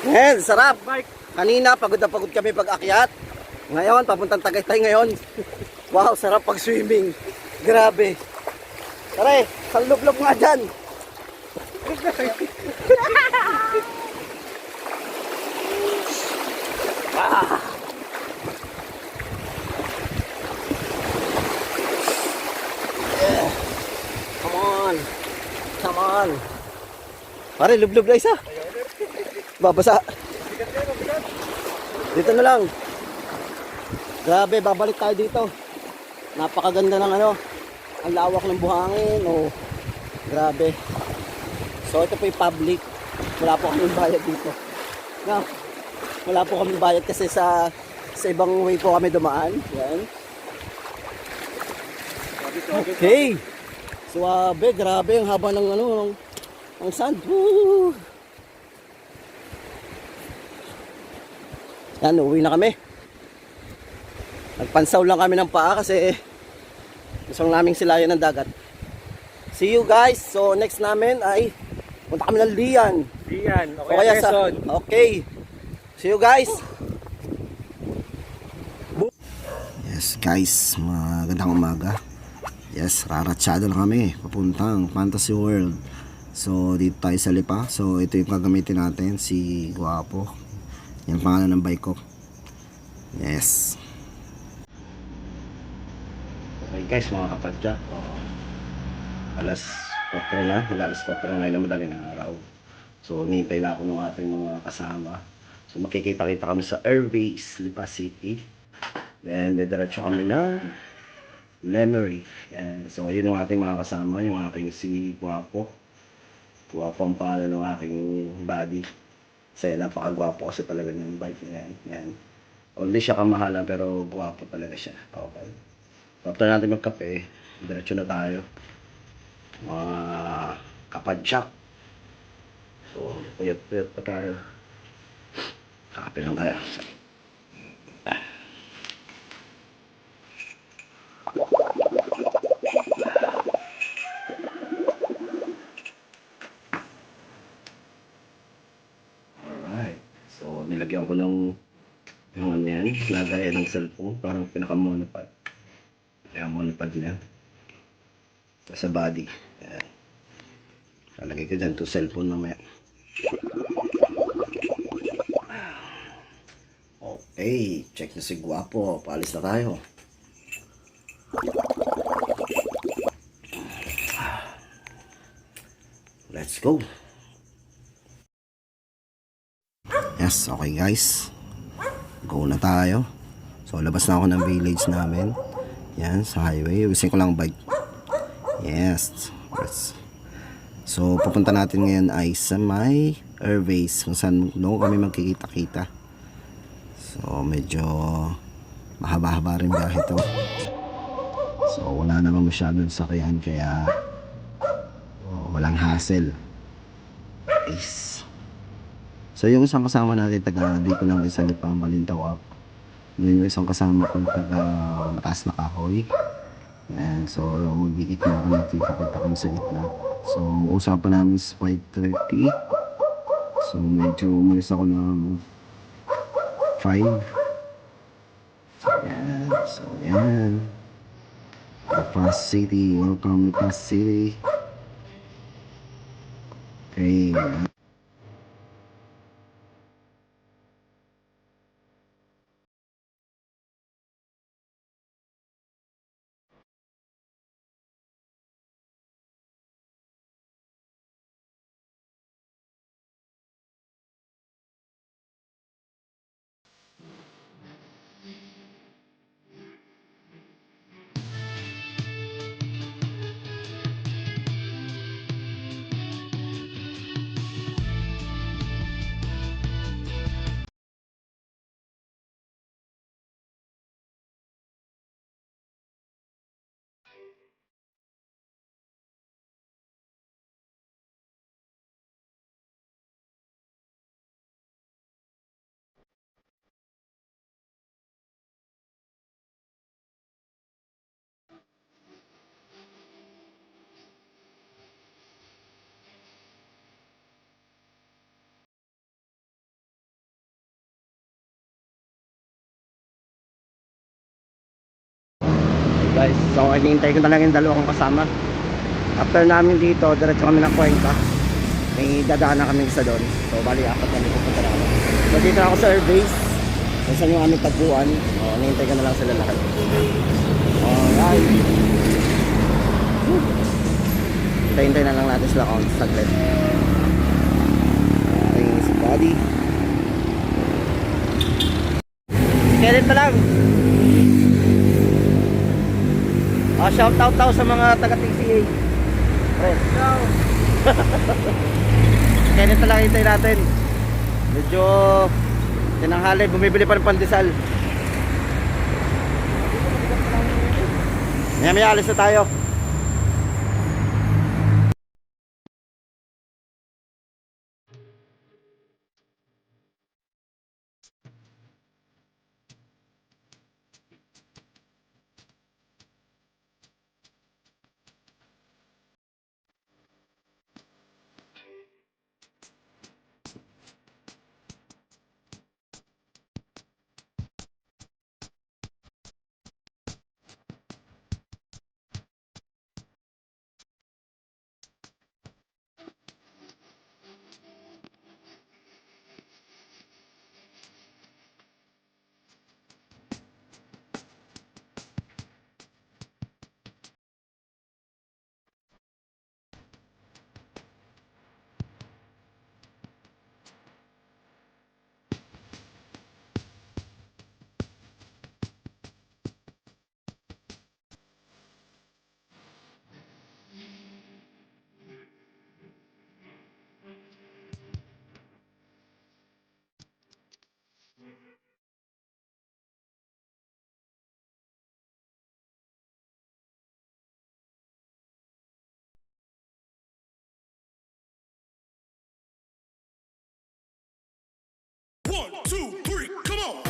Yan, sarap. Kanina, pagod na pagod kami pag-akyat. Ngayon, papuntang Tagaytay ngayon. Wow, sarap pag-swimming. Grabe. Tara, salublob nga dyan. Ah. Yeah. Come on. Come on. Pare, lublob na isa. Babasa. Dito na lang. Grabe, babalik tayo dito. Napakaganda ng ano. Ang lawak ng buhangin. Oh, grabe. So ito po yung public. Wala po kaming bayad dito. No, wala po kaming bayad kasi sa ibang way po kami dumaan. Yan. Okay. Suwabe, grabe ang haba ng ano, ng sand. Woo! Yan, uwi na kami. Nagpansaw lang kami ng paa kasi gusto naming silayan ng dagat. See you guys. So next namin ay punta kami ng Lian. Lian, O kaya sa, okay. See you guys. Yes guys, magandang umaga. Yes, raratsyado lang kami papuntang Fantasy World. So dito tayo sa Lipa. So ito yung gagamitin natin, si Guapo. Yung pangalan ng bike ko. Yes. Okay guys, mga kapadya. Alas 4 na. Alas 4 na ngayon na madaling araw. So nihintay na ako ng ating mga kasama. So makikita-kita kami sa Airways, Lipa City. Then didiretso kami na Lemery. And so yun yung ating mga kasama. Yung aking si Guapo. Guapo ang pangalan ng aking body. Kasi napakagwapo kasi talaga yung bike niya. Yan. Hindi siya kamahalan pero gwapo talaga siya. Okay. After natin magkape, diretso na tayo. Mga kapadyak. So, puyat-puyat pa tayo. Kakape lang tayo. So, nilagyan ko ng yung ano yan, lagayan ng cellphone, parang pinaka-monopod. Kaya monopod niya. Sa body. Ayan. Lalagay ko dyan to cellphone mamaya. Okay, check na si Guapo. Paalis na tayo. Let's go. Yes, okay guys. Go na tayo. So labas na ako ng village namin. Yan, sa highway. Uwisin ko lang bike. Yes. So pupunta natin ngayon ay sa may Airways. Kung saan doon kami magkikita-kita. So medyo mahaba-haba rin biyahe ito. So wala naman masyadong sakyan kaya walang hassle. Yes. So yung isang kasama natin taga dito lang sa Lipa, Balintawak. Yung isang kasama ko taga Mataas na Kahoy. And so magigit na ako nakikita kami sa gitna. So usapan namin is 5:30. So medyo umalis ako ng 5. So yan. Lipa City. Welcome Lipa City. Okay. guys. So hinihintay ko na lang yung dalawang kasama. After namin dito, diretso kami ng Cuenca. May dadaan na kami isa doon. So bali apat kami pupunta na kami. So dito na ako sa airbase. Kung saan yung aming tagpuan. Hinihintay ko na lang sila lahat. Alright. Hintay na lang natin sila kung saglit. Okay, si Buddy. Kailan pa lang. Shout out daw sa mga taga TCA. Friend. Ciao. Kailan pa lang hintay natin. Medyo tinanghali, bumibili pa ng pandesal. May alis na tayo. One, two, three, come on!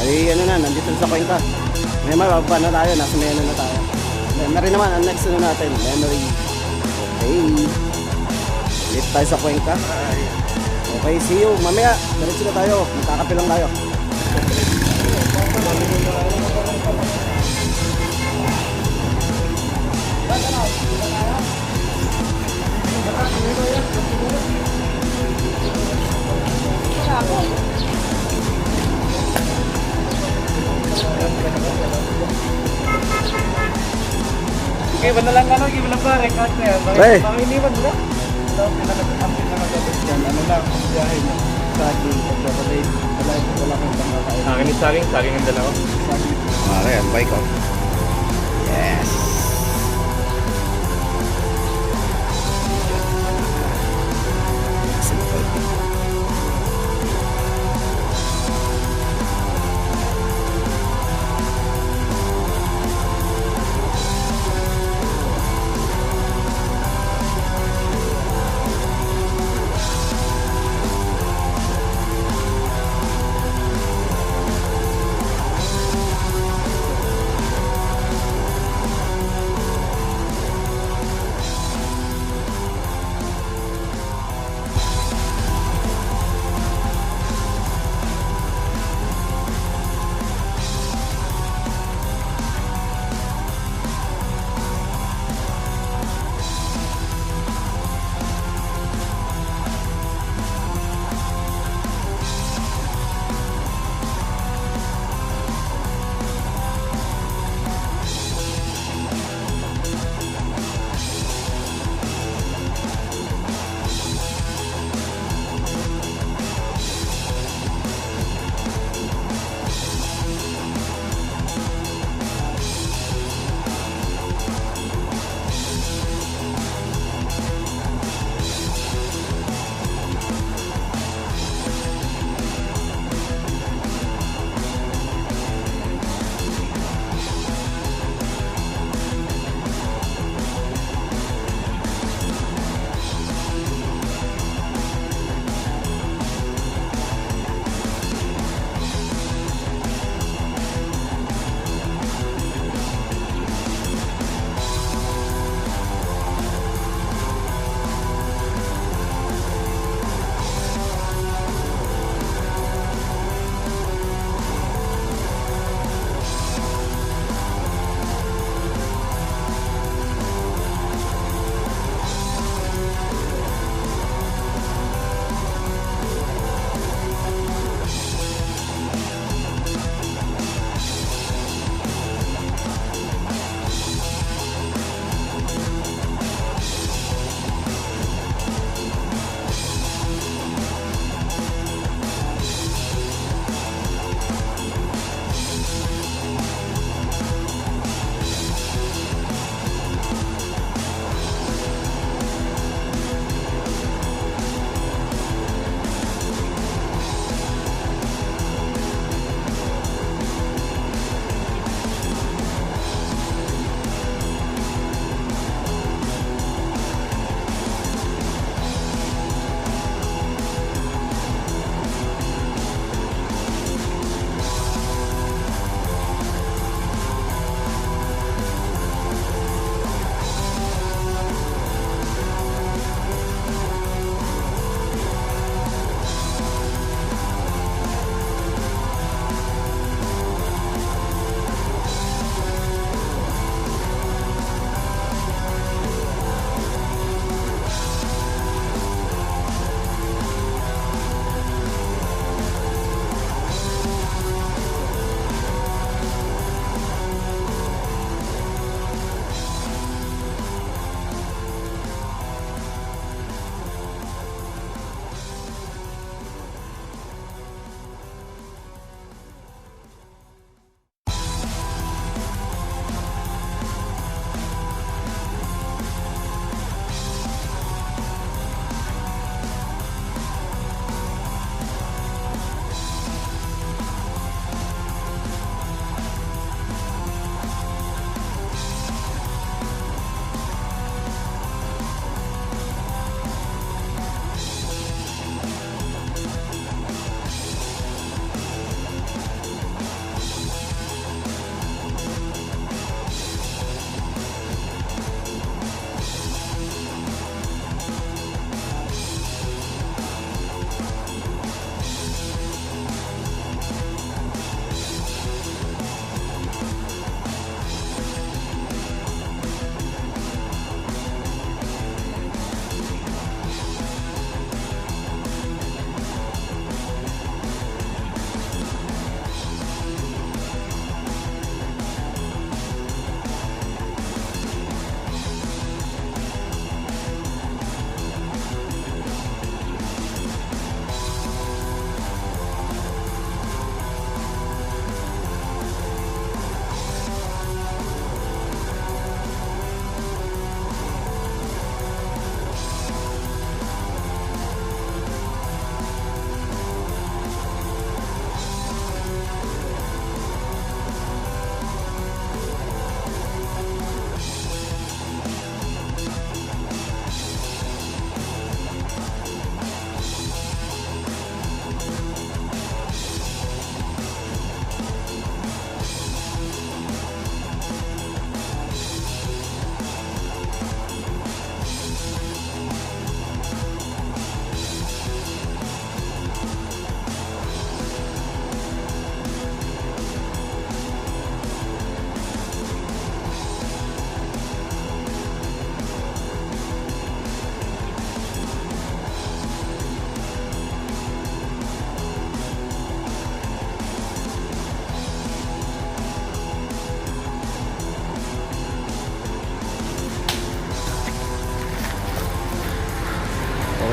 Ay, ano na, nandito sa Cuenca. May mababa na tayo, nasa menu na tayo. Memory naman, ang next na natin, memory. Okay. Dito tayo sa Cuenca. Okay, see you. Mamaya, diretso na tayo. Magkakape lang tayo. Okay, ba na lang ano, give na pa, record na yan. Hey. Panginiwan mo na? Pinag-ampin na nagabit yan. Ano lang, ang biyahe mo. Saging, pagkakalate. Wala kang pangkakain. Saging ang dalawa. Saging. Okay, ang bike ko. Yes.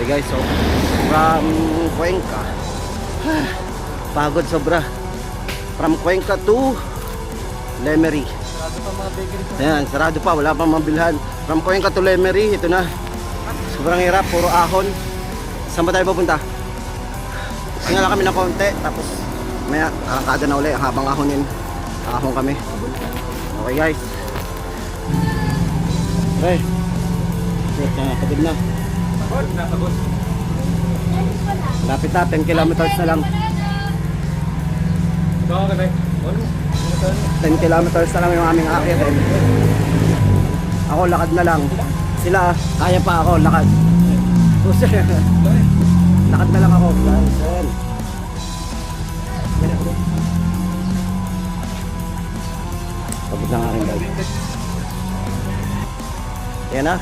Okay guys, so from Cuenca, pagod sobra. From Cuenca to Lemery. Sarado pa mga bakery. Ayan, sarado pa, wala pang mabilhan. From Cuenca to Lemery, ito na. Sobrang hirap, puro ahon. Saan ba tayo pupunta? Tingnan lang kami ng konti, tapos maya, kakakada na uli, habang ahonin. Ahon kami. Okay guys. Okay. Short na, pagod na. Pagod. Lapit na, 10 kilometers na lang. Ito ako kay 10 kilometers na lang yung aming akit eh. Ako lakad na lang. Sila, kaya pa ako, lakad. Lakad na lang ako. Guys, pagod na nga rin guys. Yan na.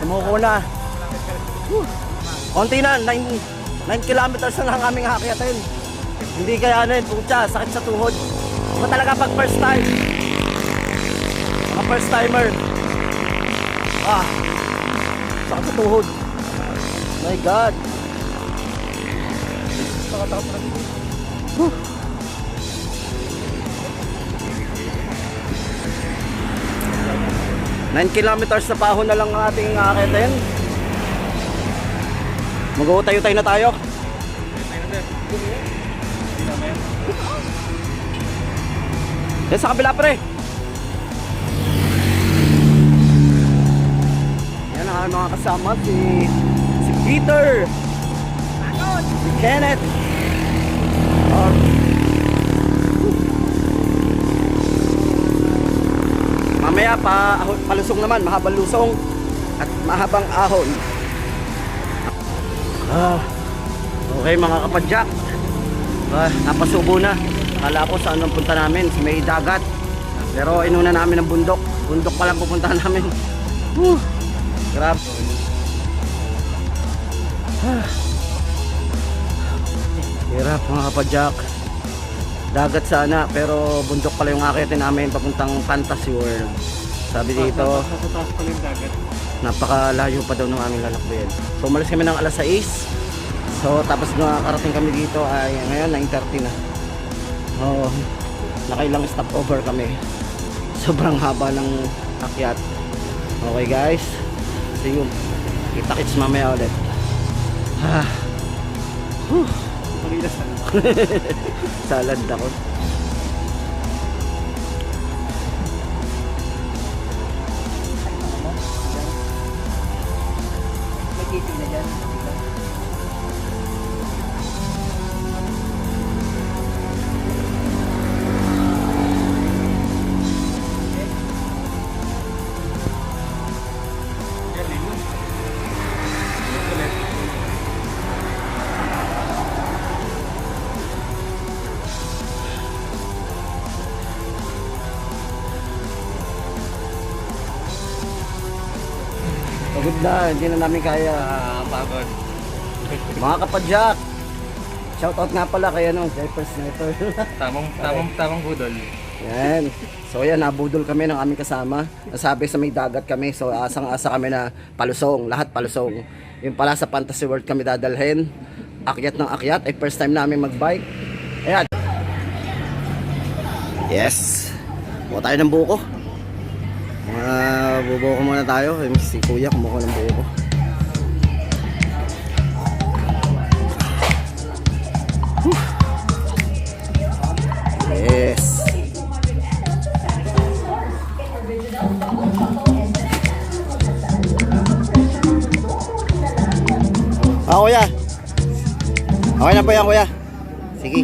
Sumuko na. Konti na, 9 kilometers na lang ang aming akyatin. Hindi kayanin, putya, sakit sa tuhod. Iba talaga pag first time. Mga first timer. Sakit sa tuhod. My God. Whew. Nine kilometers na pahon na lang ang ating akitin. Mag-uutay-utay na tayo. Yan sa kabila pre. Yan ang mga kasama, si Peter, si Kenneth. Mamaya palusong naman, mahabang lusong at mahabang ahon. Okay mga kapadyak, napasubo na. Kala ko saan ang punta namin, sa may dagat. Pero inuna namin ang bundok. Bundok pa lang pupuntahan namin. Grabe. Hirap mga kapadyak. Dagat sana, pero bundok pala yung akitin namin papuntang Fantasy World. Sabi dito, Sa taas pa yung dagat. napakalayo pa daw ng aming lalakbayan. So umalis kami ng alas 6. So tapos nakarating kami dito ay ngayon 9:30 na. Nakailang stopover kami. Sobrang haba ng akyat. Okay guys, see you. Kita-kits mamaya ulit. Palilas na. Salad ako. May kitty na dyan. Pagod na, hindi na namin kaya. Pagod. Mga kapadyak, shoutout nga pala kay Diaper Sniper. Tamang budol. Yan. So yan, nabudol kami ng aming kasama. Nasabi sa may dagat kami, so asang-asa kami na palusong, lahat palusong. Yung pala sa Fantasy World kami dadalhin. Akyat ng akyat, ay first time namin magbike. Ayan. Yes. Buka tayo ng buko. Bubuko muna tayo. Si kuya kumuha ng buko. Yes. Kuya. Okay na po yan, kuya. Sige.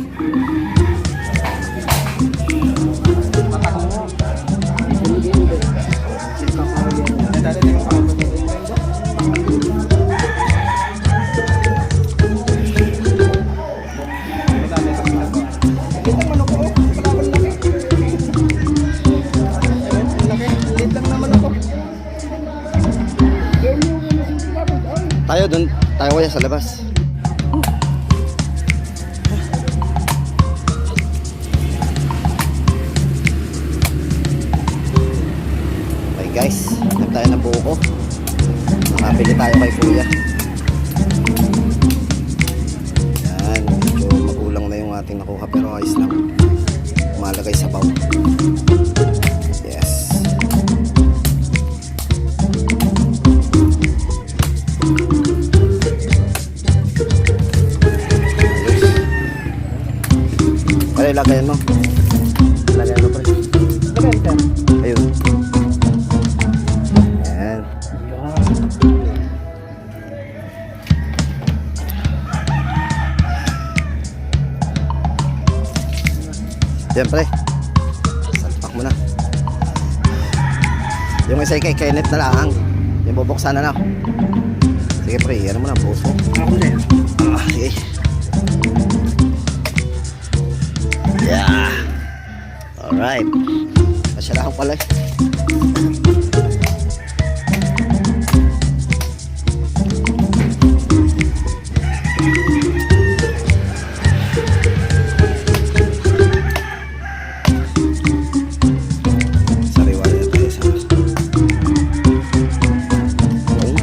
Tayo dun, tayo kuya sa labas. Okay guys, hanap tayo ng buko. Nakabili tayo kay kuya. konting nakuha pero ayos lang. Malagay sa baw. Yes. Pare, lagayan mo. Lagayan mo, pre. Ayun. Ayan. Yan, pre. Salpak mo na. Yung isa kay Kenneth na lang. Yung bubuksan na lang. Sige, pre. Yan mo na. Puso. Ako na yan. Okay. Yeah. Alright. Masya lang pala. Sariwa na tayo sa... Oh,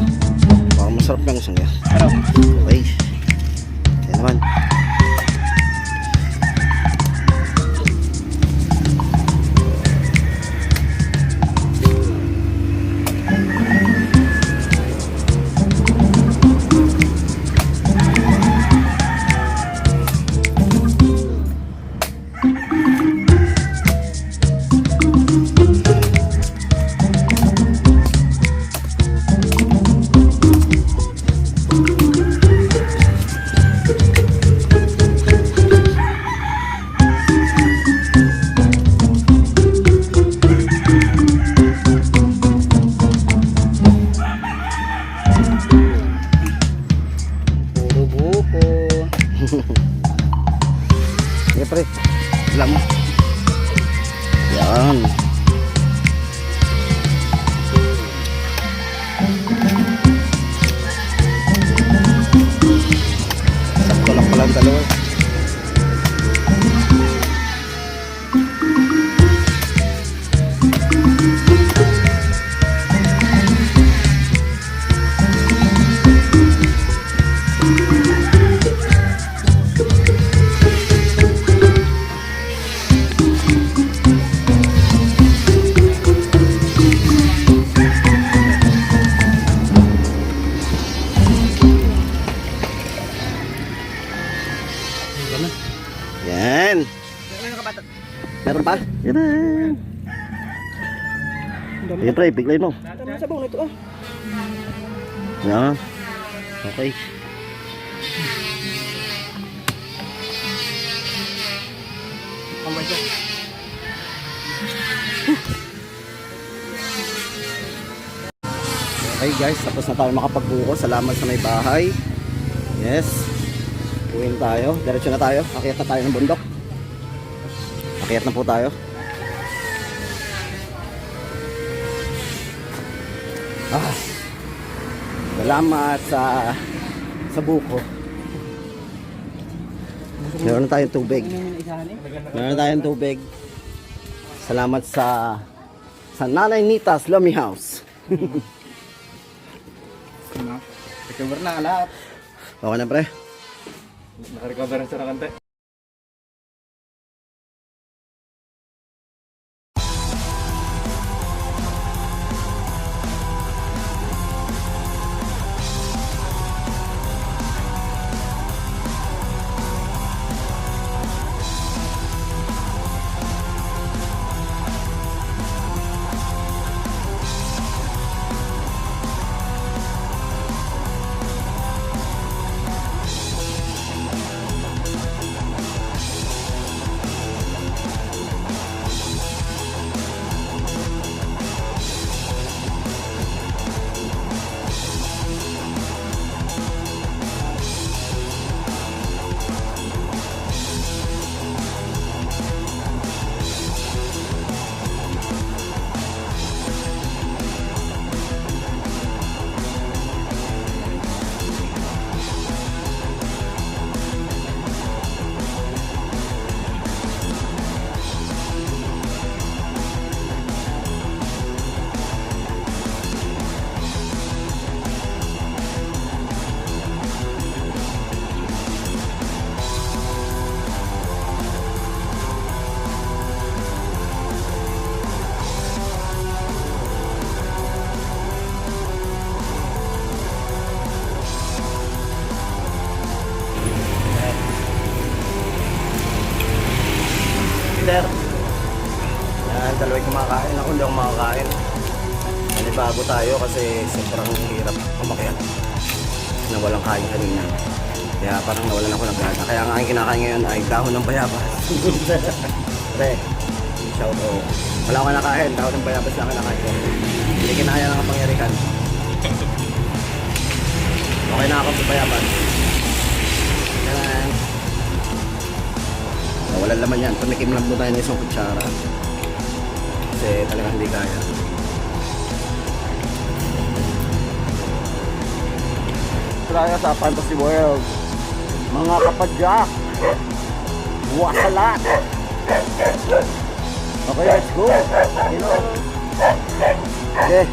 parang masarap lang isang yan. Ano? Okay. Kaya naman. Puro buko. Sige, pre. Sila mo. Yan. Sakto lang pala ang dalawa. Yan. Meron pa? Yan. Yan, pre. Bigay mo. Dami sa bawo nito ah. Yan. Okay. Kamay ko. Okay guys, tapos na tayo makapagbuko. Salamat sa may bahay. Yes. Uwin tayo. Diretso na tayo. Akyat na tayo ng bundok. Akyat na po tayo. Salamat sa buko. Meron na tayong tubig. Meron na tayong tubig. Salamat sa Nanay Nita's Lomi House. Recover na lahat. Okay na, pre? Naka-recover na sa nakante. nagbago tayo kasi sobrang hirap umakyat na walang kain kanina. Kaya parang nawalan ako ng gana. Kaya ang aking kinakain ngayon ay dahon ng bayabas. Pre, shout out. Wala akong nakain, dahon ng bayabas lang kinakain ko. Hindi kinaya ng kapangyarihan. Okay na ako sa bayabas. Yan. Walang laman yan. Tumikim lang po tayo ng isang kutsara. Kasi talagang hindi kaya. Tara sa Fantasy World. Mga kapadyak. Wasalat. Okay, let's go. You know. Okay.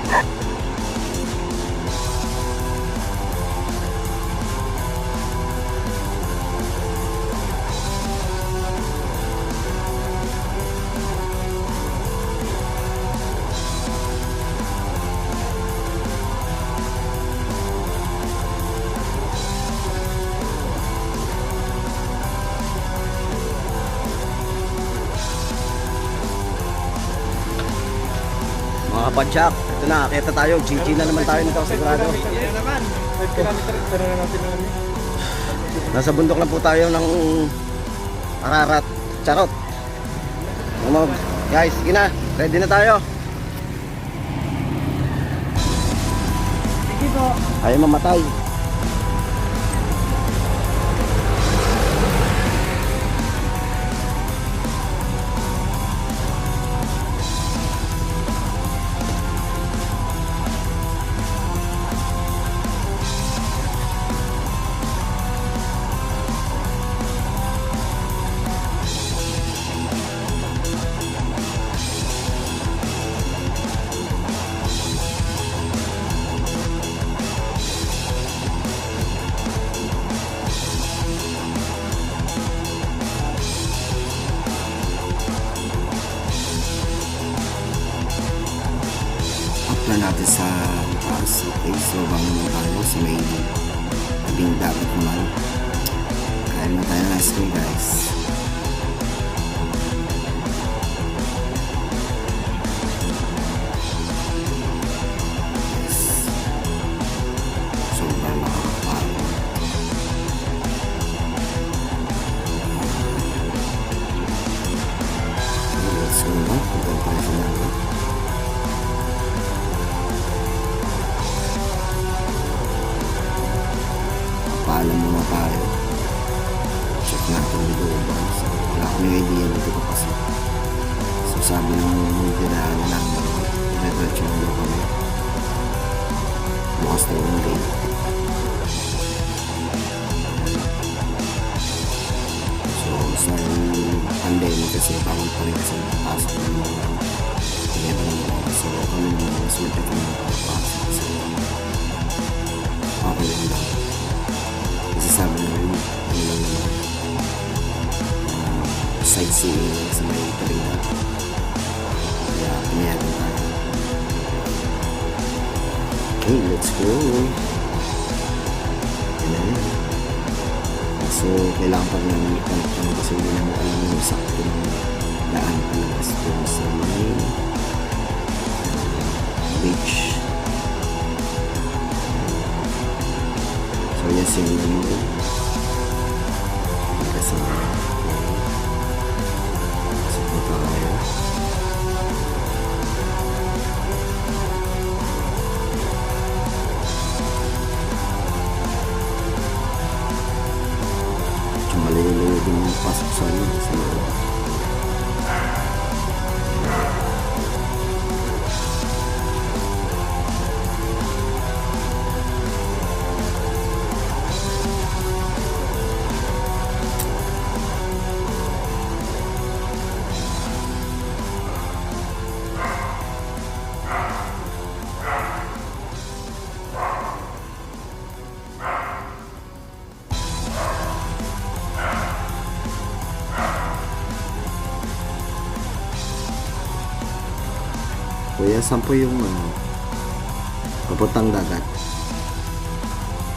Mga kapadyak, ito na, kita tayo. GG na naman tayo nito sigurado. Yan naman. 5 kilometer. Pero na natin namin. Nasa bundok na po tayo ng Ararat. Charot. Guys, sige na. Ready na tayo. Sige po. Ayaw mamatay. Na natin sa taas. Okay, so bangon na tayo sa may tabing dagat naman. Kain na tayo ng ice cream, guys. Yes. Sobrang nakakapagod. Let's go na. Punta tayo sa dagat. Paalam muna tayo. Check natin dito ba. So, wala kami idea dito pa kasi. So sabi ng dinaan na namin, diretso na kami. Bukas na yung gate. So sa pandemic kasi bawal pa rin kasi pasok ng mga pagkita ng mga. So kami naman swerte kami nakapasok kasi okay lang daw. Kasi sabi namin, ano lang naman, sightseeing lang sa may Kalinga. Kaya pinayagan tayo. Okay, let's go. Yan na yan. So, kailangan pa rin namin ikonektan kasi hindi namin alam yung sakto ng daan palabas doon sa may beach. So yes, yung ano kasi so punta tayo. So malayo-layo din yung pasok sa ano sa loob. Kuya, saan po yung papuntang dagat?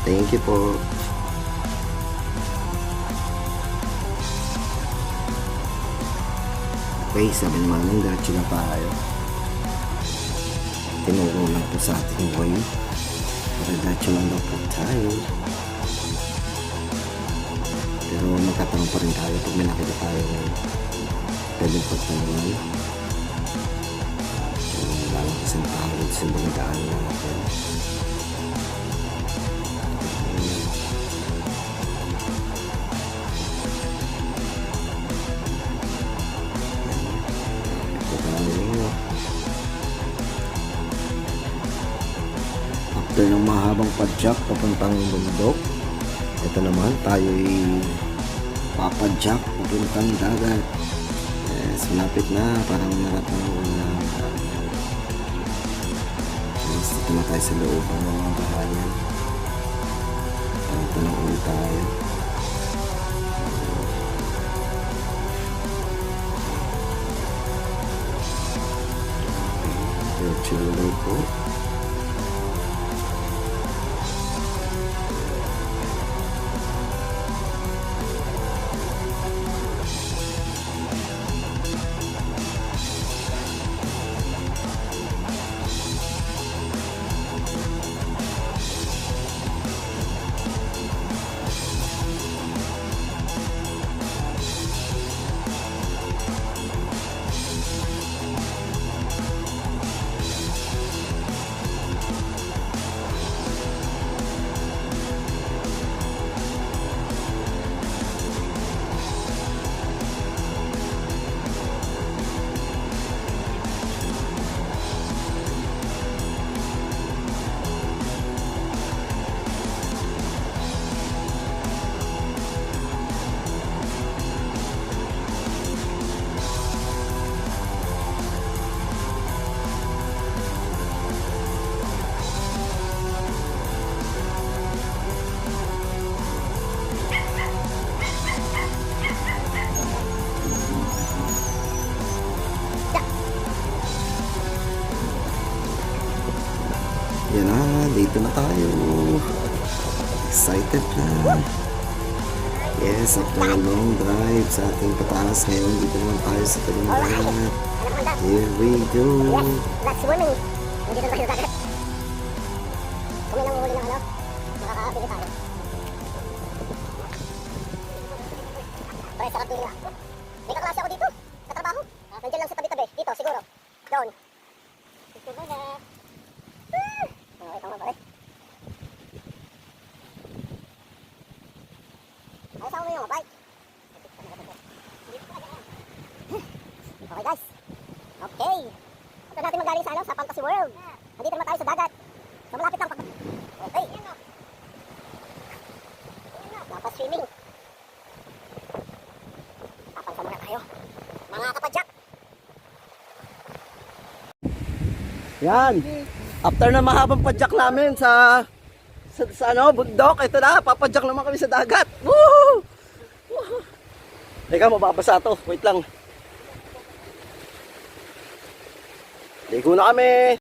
Thank you po. Okay, sabi naman nung diretso na tayo. tinuro lang po sa ating way. Diretso lang daw po tayo. Pero magtatanong pa rin tayo pag may nakita tayo pwedeng pagtanungan. So, lalang kasing tao sa dinadaan natin. After ng mahabang padjak papuntang bundok, ito naman tayo'y papadjak papuntang dagat. Yes, malapit na, parang narapang na. Yes, dito na tayo sa loob ng mga bahayan. Ito na ulit tayo. Virtual po. Yan na, dito na tayo. Excited na. Yes, after a long drive sa ating pataas ngayon, dito naman tayo sa Talindagat. Here we go. That's swimming. Hindi na tayo dagat. Kung may nanguhuli ng ano, makakabili tayo. Pare, sarap din nila. May kaklase ako dito, sa trabaho. Nandiyan lang sa tabi-tabi. Dito, siguro. Doon. Dito ba na? Okay, tama pare. Ayos ako mo yung bike. Okay guys. Okay. Ito natin magaling sa ano, sa Fantasy World. Nandito naman tayo sa dagat. So malapit lang. Okay. Dapat swimming. Papansa muna tayo. Mga kapadyak. Yan. After na mahabang padjak namin sa ano, bundok, ito na, papadjak naman kami sa dagat. Woo! Woo! Teka, mababasa to. Wait lang. Ligo na kami.